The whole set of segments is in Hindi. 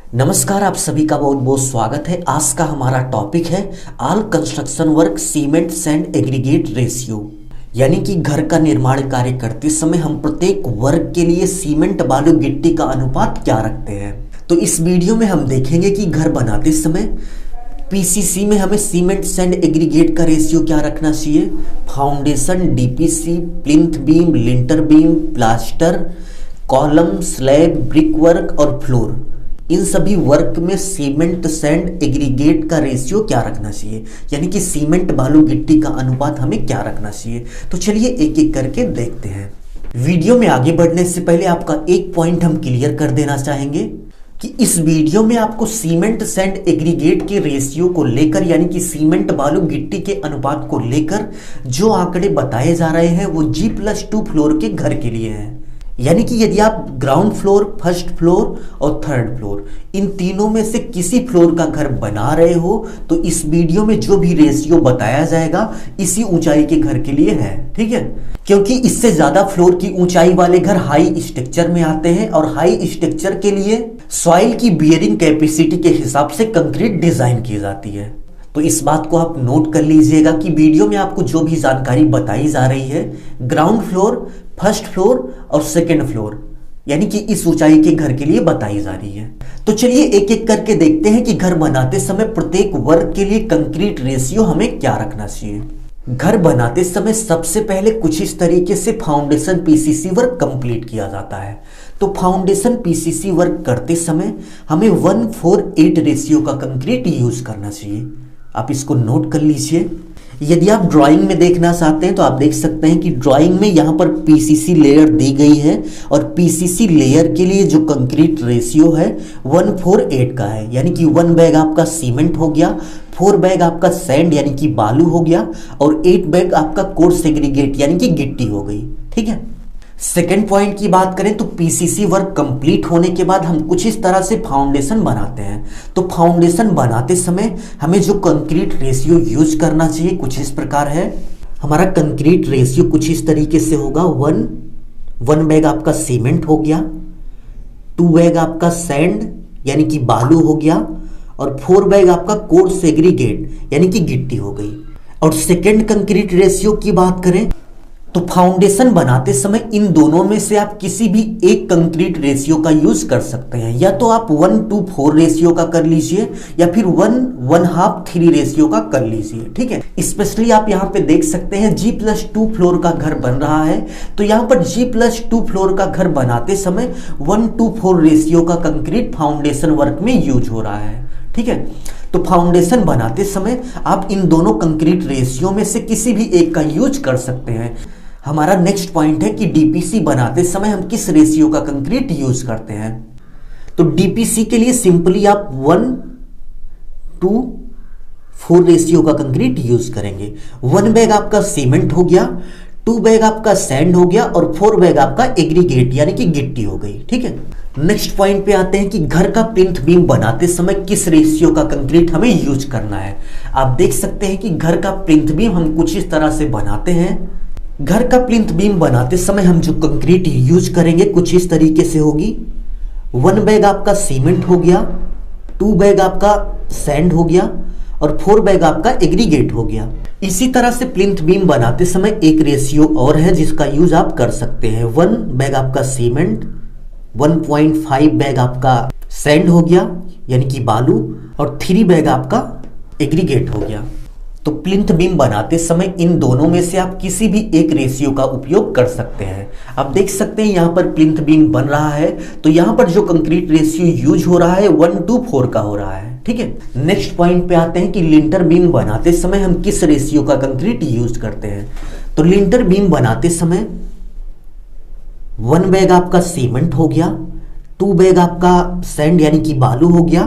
नमस्कार, आप सभी का बहुत बहुत स्वागत है। आज का हमारा टॉपिक है all construction work cement sand aggregate ratio, यानी कि घर का निर्माण कार्य करते समय हम प्रत्येक वर्ग के लिए सीमेंट बालू गिट्टी का अनुपात क्या रखते हैं। तो इस वीडियो में हम देखेंगे कि घर बनाते समय पीसीसी में हमें सीमेंट सैंड एग्रीगेट का रेशियो क्या रखना चाहिए, foundation, DPC, plinth beam, lintel beam, plaster, column, slab, brick work और फ्लोर, इन सभी वर्क में सीमेंट सैंड एग्रीगेट का रेशियो क्या रखना चाहिए, यानी कि सीमेंट बालू गिट्टी का अनुपात हमें क्या रखना चाहिए। तो चलिए एक एक करके देखते हैं। वीडियो में आगे बढ़ने से पहले आपका एक पॉइंट हम क्लियर कर देना चाहेंगे कि इस वीडियो में आपको सीमेंट सैंड एग्रीगेट के रेशियो को लेकर, यानी कि सीमेंट बालू गिट्टी के अनुपात को लेकर जो आंकड़े बताए जा रहे हैं वो G+2 फ्लोर के घर के लिए हैं। यानी कि यदि आप ग्राउंड फ्लोर, फर्स्ट फ्लोर और थर्ड फ्लोर, इन तीनों में से किसी फ्लोर का घर बना रहे हो तो इस वीडियो में जो भी रेशियो बताया जाएगा इसी ऊंचाई के घर के लिए है, ठीक है। क्योंकि इससे ज्यादा फ्लोर की ऊंचाई वाले घर हाई स्ट्रक्चर में आते हैं और हाई स्ट्रक्चर के लिए सॉइल की बियरिंग कैपेसिटी के हिसाब से कंक्रीट डिजाइन की जाती है। तो इस बात को आप नोट कर लीजिएगा कि वीडियो में आपको जो भी जानकारी बताई जा रही है ग्राउंड फ्लोर, फर्स्ट फ्लोर और सेकंड फ्लोर, यानी कि इस ऊंचाई के घर के लिए बताई जा रही है। तो चलिए एक एक करके देखते हैं कि घर बनाते समय प्रत्येक वर्ग के लिए कंक्रीट रेशियो हमें क्या रखना चाहिए। घर बनाते समय सबसे पहले कुछ इस तरीके से फाउंडेशन पीसीसी वर्क कंप्लीट किया जाता है। तो फाउंडेशन पीसीसी वर्क करते समय हमें 1:4:8 रेशियो का कंक्रीट यूज करना चाहिए। आप इसको नोट कर लीजिए। यदि आप ड्राइंग में देखना चाहते हैं तो आप देख सकते हैं कि ड्राइंग में यहाँ पर पीसीसी लेयर दी गई है और पीसीसी लेयर के लिए जो कंक्रीट रेशियो है 1:4:8 का है, यानी कि 1 बैग आपका सीमेंट हो गया, 4 बैग आपका सैंड यानी कि बालू हो गया और 8 बैग आपका कोर्स एग्रीगेट यानी कि गिट्टी हो गई, ठीक है। सेकेंड पॉइंट की बात करें तो पीसीसी वर्क कंप्लीट होने के बाद हम कुछ इस तरह से फाउंडेशन बनाते हैं। तो फाउंडेशन बनाते समय हमें जो कंक्रीट रेशियो यूज करना चाहिए कुछ इस प्रकार है। हमारा कंक्रीट रेशियो कुछ इस तरीके से होगा, 1 बैग आपका सीमेंट हो गया, 2 बैग आपका सैंड यानी कि बालू हो गया और 4 बैग आपका कोर्स एग्रीगेट यानी कि गिट्टी हो गई। और सेकेंड कंक्रीट रेशियो की बात करें तो फाउंडेशन बनाते समय इन दोनों में से आप किसी भी एक कंक्रीट रेशियो का यूज कर सकते हैं, या तो आप 1:4 रेशियो का कर लीजिए या फिर 1:3 रेशियो का कर लीजिए, ठीक है। स्पेशली आप यहाँ पे देख सकते हैं G+2 फ्लोर का घर बन रहा है, तो यहाँ पर G+2 फ्लोर का घर बनाते समय 1:4 रेशियो का कंक्रीट फाउंडेशन वर्क में यूज हो रहा है, ठीक है। तो फाउंडेशन बनाते समय आप इन दोनों कंक्रीट रेशियो में से किसी भी एक का यूज कर सकते हैं। हमारा नेक्स्ट पॉइंट है कि डीपीसी बनाते समय हम किस रेशियो का कंक्रीट यूज करते हैं। तो डीपीसी के लिए सिंपली आप 1:4 रेशियो का कंक्रीट यूज करेंगे। 1 बैग आपका सीमेंट हो गया, 2 बैग आपका सैंड हो गया और 4 बैग आपका एग्रीगेट यानी कि गिट्टी हो गई, ठीक है। नेक्स्ट पॉइंट पे आते हैं कि घर का प्लिंथ बीम बनाते समय किस रेशियो का कंक्रीट हमें यूज करना है। आप देख सकते हैं कि घर का प्लिंथ बीम हम कुछ इस तरह से बनाते हैं। घर का प्लिंथ बीम बनाते समय हम जो कंक्रीट यूज करेंगे कुछ इस तरीके से होगी। 1 बैग आपका सीमेंट हो गया, 2 बैग आपका सैंड हो गया और 4 बैग आपका एग्रीगेट हो गया। इसी तरह से प्लिंथ बीम बनाते समय एक रेशियो और है जिसका यूज आप कर सकते हैं। 1 बैग आपका सीमेंट, 1.5 बैग आपका सैंड हो गया यानी कि बालू और 3 बैग आपका एग्रीगेट हो गया। तो प्लिंथ बीम बनाते समय इन दोनों में से आप किसी भी एक रेशियो का उपयोग कर सकते हैं। आप देख सकते हैं यहाँ पर प्लिंथ बीम बन रहा है तो यहाँ पर जो कंक्रीट रेशियो यूज हो रहा है 1:4 का हो रहा है, ठीक है। नेक्स्ट पॉइंट पे आते हैं कि लिंटर बीम बनाते समय हम किस रेशियो का कंक्रीट यूज करते हैं। तो लिंटर बीम बनाते समय 1 बैग आपका सीमेंट हो गया, 2 बैग आपका सैंड यानी कि बालू हो गया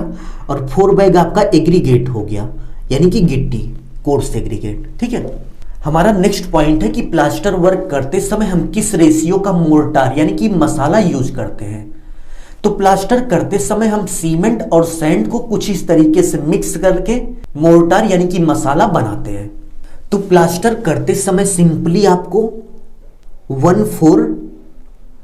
और 4 बैग आपका एग्रीगेट हो गया यानी कि गिट्टी, कोर्स एग्रीगेट, ठीक है। हमारा नेक्स्ट पॉइंट है कि प्लास्टर वर्क करते समय हम किस रेशियो का मोर्टार यानी कि मसाला यूज करते हैं। तो प्लास्टर करते समय हम सीमेंट और सैंड को कुछ इस तरीके से मिक्स करके मोर्टार यानी कि मसाला बनाते हैं। तो प्लास्टर करते समय सिंपली आपको 1:4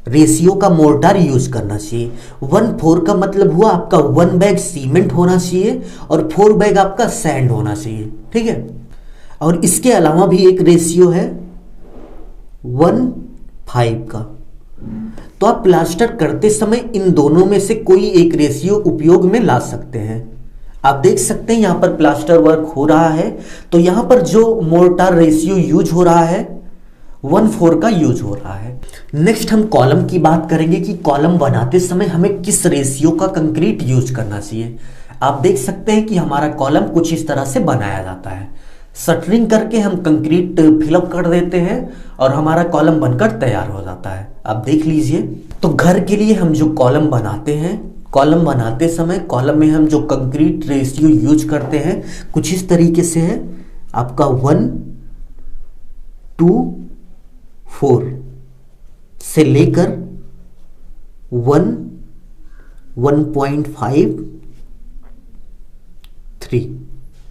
रेशियो का मोर्टार यूज करना चाहिए। 1/4 का मतलब हुआ आपका 1 बैग सीमेंट होना चाहिए और 4 बैग आपका सैंड होना चाहिए, ठीक है। और इसके अलावा भी एक रेशियो है 1:5 का। तो आप प्लास्टर करते समय इन दोनों में से कोई एक रेशियो उपयोग में ला सकते हैं। आप देख सकते हैं यहाँ पर प्लास्टर वर्क हो रहा है, तो यहाँ पर जो मोर्टार रेशियो यूज हो रहा है 1/4 का यूज हो रहा है। नेक्स्ट हम कॉलम की बात करेंगे कि कॉलम बनाते समय हमें किस रेशियो का कंक्रीट यूज करना चाहिए। आप देख सकते हैं कि हमारा कॉलम कुछ इस तरह से बनाया जाता है। शटरिंग करके हम कंक्रीट फिलअप कर देते हैं और हमारा कॉलम बनकर तैयार हो जाता है। आप देख लीजिए। तो घर के लिए हम जो कॉलम बनाते हैं, कॉलम बनाते समय कॉलम में हम जो कंक्रीट रेशियो यूज करते हैं कुछ इस तरीके से है। आपका 1:4 से लेकर 1.53।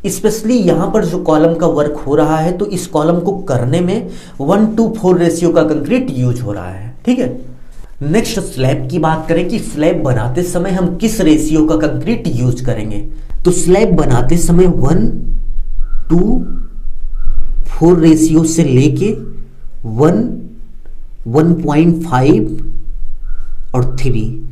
स्पेशली यहां पर जो कॉलम का वर्क हो रहा है तो इस कॉलम को करने में 1:4 रेशियो का कंक्रीट यूज हो रहा है, ठीक है। नेक्स्ट स्लैब की बात करें कि स्लैब बनाते समय हम किस रेशियो का कंक्रीट यूज करेंगे। तो स्लैब बनाते समय 1:4 रेशियो से लेके 1.5 और 3,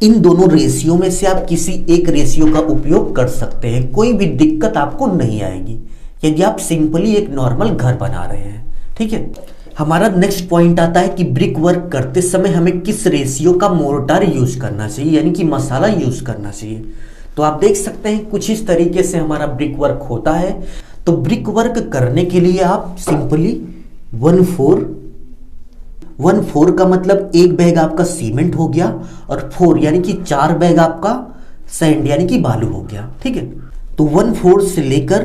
इन दोनों रेशियो में से आप किसी एक रेशियो का उपयोग कर सकते हैं। कोई भी दिक्कत आपको नहीं आएगी यदि आप सिंपली एक नॉर्मल घर बना रहे हैं, ठीक है। हमारा नेक्स्ट पॉइंट आता है कि ब्रिक वर्क करते समय हमें किस रेशियो का मोर्टार यूज करना चाहिए, यानी कि मसाला यूज करना चाहिए। तो आप देख सकते हैं कुछ इस तरीके से हमारा ब्रिक वर्क होता है। तो ब्रिक वर्क करने के लिए आप सिंपली 1/4 का मतलब 1 बैग आपका सीमेंट हो गया और 4 यानी कि 4 बैग आपका सैंड यानी कि बालू हो गया, ठीक है। तो 1/4 से लेकर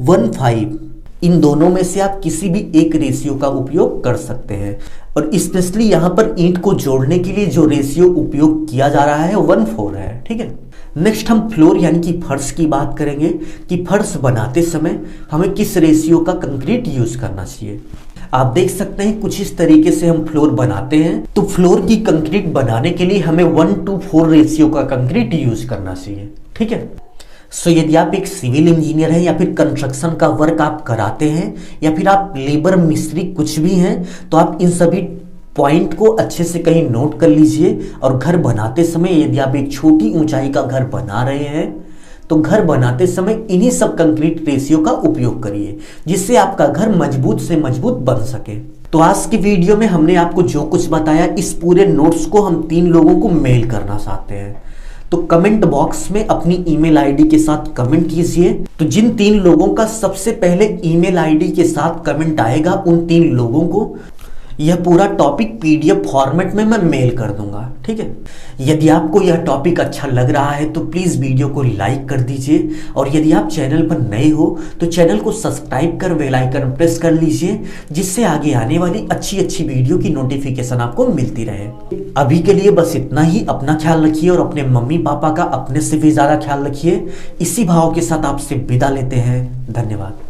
1.5 इन दोनों में से आप किसी भी एक रेशियो का उपयोग कर सकते हैं। और स्पेशली यहाँ पर ईंट को जोड़ने के लिए जो रेशियो उपयोग किया जा रहा है 1/4 है, ठीक है। नेक्स्ट हम फ्लोर यानी कि फर्श की बात करेंगे कि फर्श बनाते समय हमें किस रेशियो का कंक्रीट यूज करना चाहिए। आप देख सकते हैं कुछ इस तरीके से हम फ्लोर बनाते हैं। तो फ्लोर की कंक्रीट बनाने के लिए हमें 1:4 रेशियो का कंक्रीट यूज करना चाहिए, ठीक है। सो यदि आप एक सिविल इंजीनियर हैं या फिर कंस्ट्रक्शन का वर्क आप कराते हैं या फिर आप लेबर मिस्त्री कुछ भी हैं, तो आप इन सभी पॉइंट को अच्छे से कहीं नोट कर लीजिए। और घर बनाते समय यदि आप एक छोटी ऊंचाई का घर बना रहे हैं तो घर बनाते समय इन्हीं सब कंक्रीट रेशियो का उपयोग करिए, जिससे आपका घर मजबूत से मजबूत बन सके। तो आज की वीडियो में हमने आपको जो कुछ बताया, इस पूरे नोट्स को हम 3 लोगों को मेल करना चाहते हैं। तो कमेंट बॉक्स में अपनी ईमेल आईडी के साथ कमेंट कीजिए। तो जिन 3 लोगों का सबसे पहले ईमेल आईडी के साथ कमेंट आएगा, उन 3 लोगों को यह पूरा टॉपिक पीडीएफ फॉर्मेट में मैं मेल कर दूंगा, ठीक है। यदि आपको यह टॉपिक अच्छा लग रहा है तो प्लीज़ वीडियो को लाइक कर दीजिए। और यदि आप चैनल पर नए हो तो चैनल को सब्सक्राइब कर बेल आइकन प्रेस कर लीजिए, जिससे आगे आने वाली अच्छी अच्छी वीडियो की नोटिफिकेशन आपको मिलती रहे। अभी के लिए बस इतना ही। अपना ख्याल रखिए और अपने मम्मी पापा का अपने से भी ज़्यादा ख्याल रखिए। इसी भाव के साथ आपसे विदा लेते हैं। धन्यवाद।